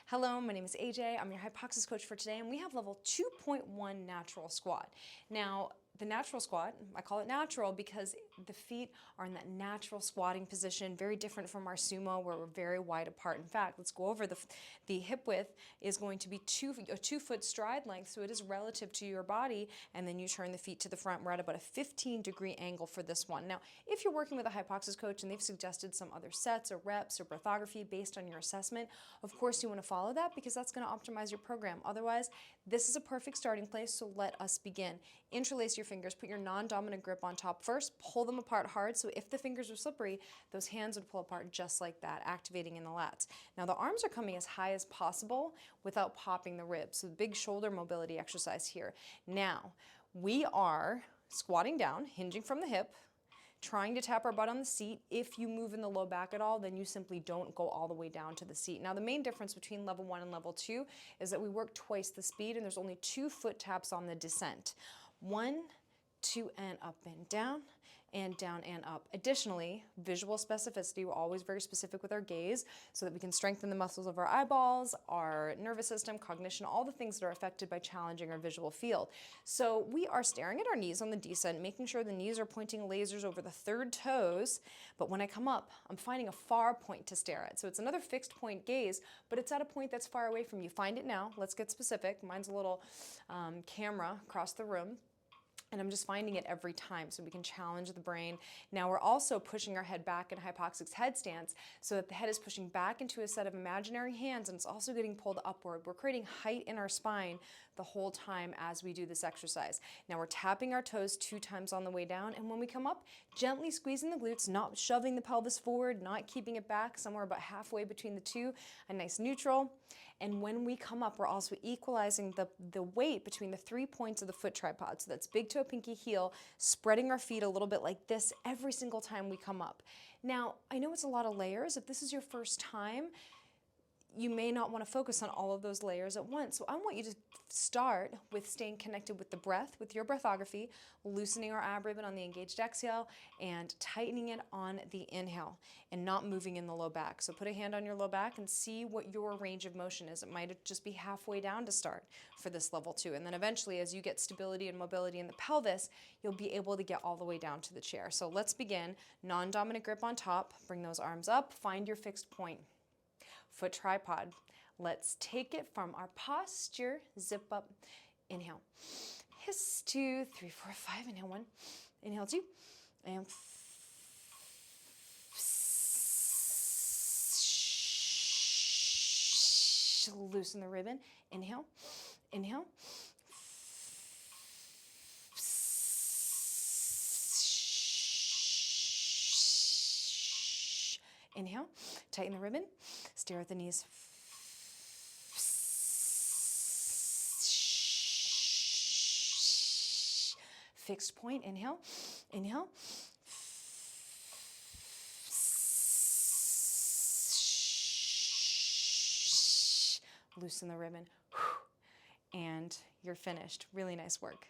Hello, my name is AJ. I'm your hypoxix coach for today, and we have level 2.1 natural squat. Now, the natural squat, I call it natural because the feet are in that natural squatting position, very different from our sumo where we're very wide apart. In fact, let's go over the hip width is going to be a 2 foot stride length, so it is relative to your body, and then you turn the feet to the front. We're at about a 15-degree angle for this one. Now, if you're working with a hypoxix coach and they've suggested some other sets or reps or breathography based on your assessment, of course you want to follow that because that's going to optimize your program. Otherwise, this is a perfect starting place, so let us begin. Interlace your fingers, put your non-dominant grip on top first, pull them apart hard, so if the fingers are slippery, those hands would pull apart just like that, activating in the lats. Now the arms are coming as high as possible without popping the ribs, so big shoulder mobility exercise here. Now, we are squatting down, hinging from the hip, trying to tap our butt on the seat. If you move in the low back at all, then you simply don't go all the way down to the seat. Now, the main difference between level 1 and level 2 is that we work twice the speed and there's only 2 foot taps on the descent. 1, 2, and up and down and up. Additionally, visual specificity, we're always very specific with our gaze so that we can strengthen the muscles of our eyeballs, our nervous system, cognition, all the things that are affected by challenging our visual field. So we are staring at our knees on the descent, making sure the knees are pointing lasers over the third toes, but when I come up, I'm finding a far point to stare at. So it's another fixed point gaze, but it's at a point that's far away from you. Find it now. Let's get specific. Mine's a little camera across the room. And I'm just finding it every time so we can challenge the brain. Now we're also pushing our head back in hypoxix headstands so that the head is pushing back into a set of imaginary hands and it's also getting pulled upward. We're creating height in our spine the whole time as we do this exercise. Now we're tapping our toes 2 times on the way down, and when we come up, gently squeezing the glutes, not shoving the pelvis forward, not keeping it back, somewhere about halfway between the two, a nice neutral. And when we come up, we're also equalizing the weight between the 3 points of the foot tripod. So that's big toe, pinky, heel, spreading our feet a little bit like this every single time we come up. Now, I know it's a lot of layers. If this is your first time, you may not want to focus on all of those layers at once. So I want you to start with staying connected with the breath, with your breathography, loosening our ab ribbon on the engaged exhale and tightening it on the inhale and not moving in the low back. So put a hand on your low back and see what your range of motion is. It might just be halfway down to start for this level 2. And then eventually, as you get stability and mobility in the pelvis, you'll be able to get all the way down to the chair. So let's begin. Non-dominant grip on top. Bring those arms up. Find your fixed point. Foot tripod. Let's take it from our posture. Zip up. Inhale. Hiss 2, 3, 4, 5. Inhale 1. Inhale 2. And loosen the ribbon. Inhale. Inhale. Inhale, tighten the ribbon, stare at the knees. Fixed point, inhale, inhale. Loosen the ribbon. And you're finished. Really nice work.